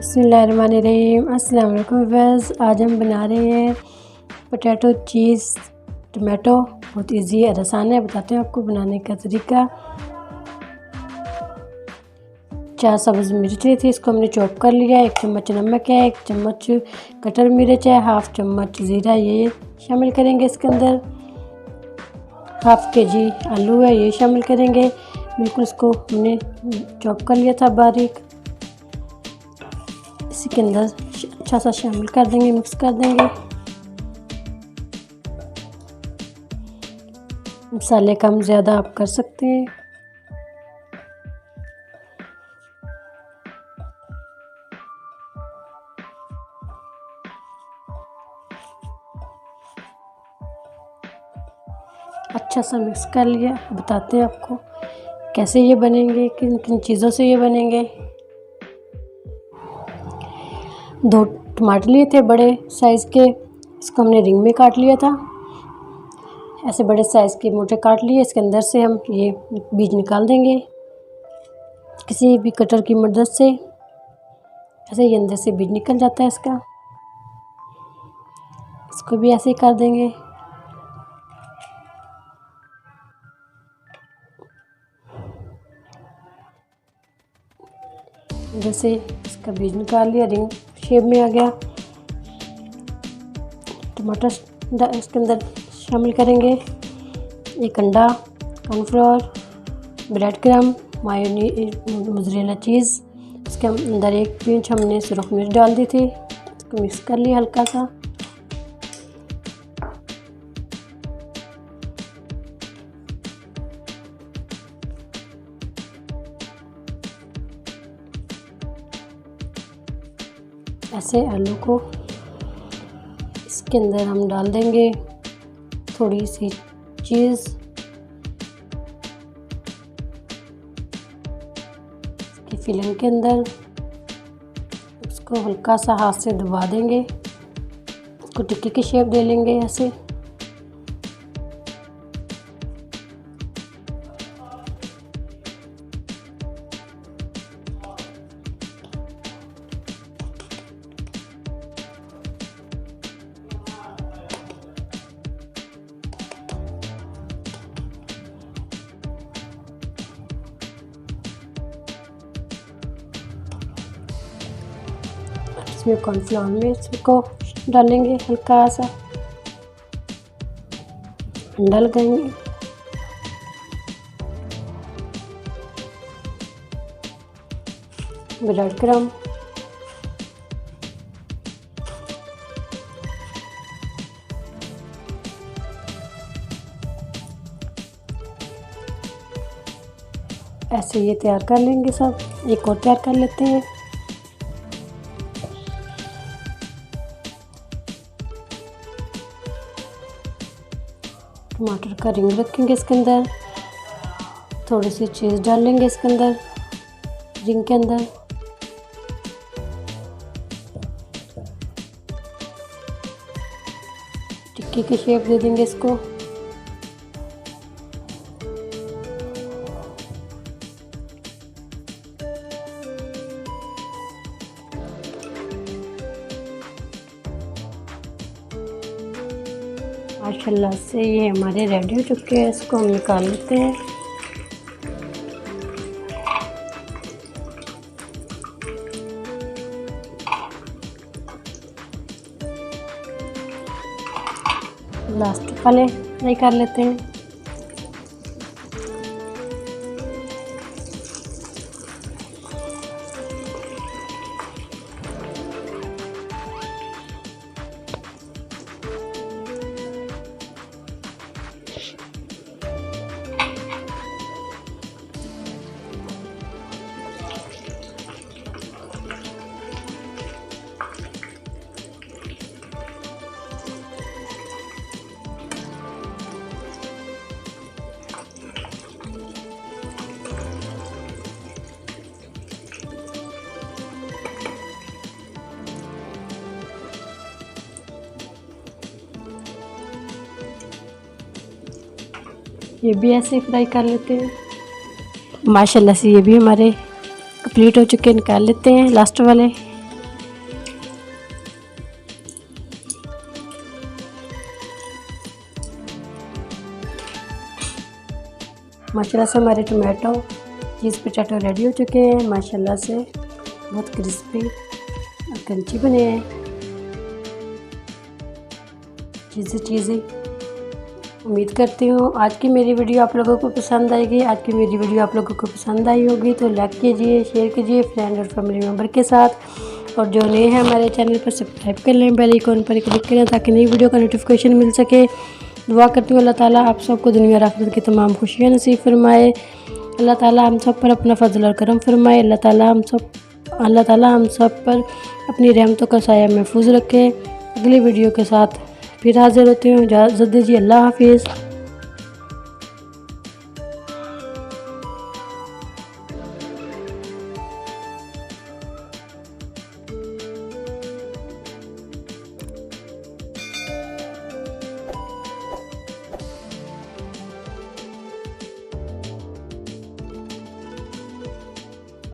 बिस्मिल्लाहिर्रहमानिर्रहीम। अस्सलाम वालेकुम व्यूअर्स। आज हम बना रहे हैं पोटैटो चीज़ टमाटो। बहुत इजी और आसान है। बताते हैं आपको बनाने का तरीका। 4 सब्ज़ मिर्ची थी, इसको हमने चॉप कर लिया। 1 चम्मच नमक है, 1 चम्मच कटर मिर्च है, हाफ़ चम्मच ज़ीरा ये शामिल करेंगे इसके अंदर। हाफ़ केजी आलू है, ये शामिल करेंगे। बिल्कुल इसको हमने चॉप कर लिया था बारीक। इसी के अंदर अच्छा सा शामिल कर देंगे, मिक्स कर देंगे। मसाले कम ज़्यादा आप कर सकते हैं। अच्छा सा मिक्स कर लिया। बताते हैं आपको कैसे ये बनेंगे, किन किन चीज़ों से ये बनेंगे। 2 टमाटर लिए थे बड़े साइज़ के, इसको हमने रिंग में काट लिया था। ऐसे बड़े साइज़ के मोटे काट लिए। इसके अंदर से हम ये बीज निकाल देंगे किसी भी कटर की मदद से। ऐसे ही अंदर से बीज निकल जाता है इसका। इसको भी ऐसे ही कर देंगे। जैसे इसका बीज निकाल लिया, रिंग शेप में आ गया। टमाटर इसके अंदर शामिल करेंगे। 1 अंडा, cornflour, bread crumb, mayonnaise, mozzarella cheese. इसके अंदर 1 पिंच हमने सुरख मिर्च डाल दी थी। इसको मिक्स कर लिया हल्का सा। ऐसे आलू को इसके अंदर हम डाल देंगे। थोड़ी सी चीज़ इसकी फिलिंग के अंदर। इसको हल्का सा हाथ से दबा देंगे। इसको टिक्की की शेप दे लेंगे ऐसे। इसमें कॉर्नफ्लोर में इसको डालेंगे हल्का सा। अंडा लगाएंगे। ब्रेड क्रम, ऐसे ये तैयार कर लेंगे सब। एक और तैयार कर लेते हैं। टमाटर का रिंग रखेंगे इसके अंदर। थोड़ी सी चीज़ डाल लेंगे इसके अंदर, रिंग के अंदर। टिक्की की शेप दे देंगे इसको। माशाल्लाह से ये हमारे रेडी हो चुके हैं। इसको हम निकाल लेते हैं। लास्ट वाले फ्राई कर लेते हैं। ये भी ऐसे फ्राई कर लेते हैं। माशाल्लाह से ये भी हमारे कंप्लीट हो चुके हैं। निकाल लेते हैं लास्ट वाले। माशाल्लाह से हमारे टमाटो चीज़ पोटैटो रेडी हो चुके हैं। माशाल्लाह से बहुत क्रिस्पी और क्रंची बने हैं, चीज़ी। उम्मीद करती हूँ आज की मेरी वीडियो आप लोगों को पसंद आएगी। आज की मेरी वीडियो आप लोगों को पसंद आई होगी तो लाइक कीजिए, शेयर कीजिए फ्रेंड और फैमिली मेम्बर के साथ। और जो नए हैं हमारे चैनल पर सब्सक्राइब कर लें, बेल आइकन पर क्लिक करें ताकि नई वीडियो का नोटिफिकेशन मिल सके। दुआ करती हूँ अल्लाह ताला आप सबको दुनिया और आखिरत की तमाम खुशियाँ नसीब फरमाए। अल्लाह ताला हम सब पर अपना फजल और करम फरमाए। अल्लाह ताला हम सब पर अपनी रहमतों का साया महफूज रखे। अगली वीडियो के साथ फिर हाजिर होती हूँ। इजाज़त दीजिए। अल्लाह हाफिज़।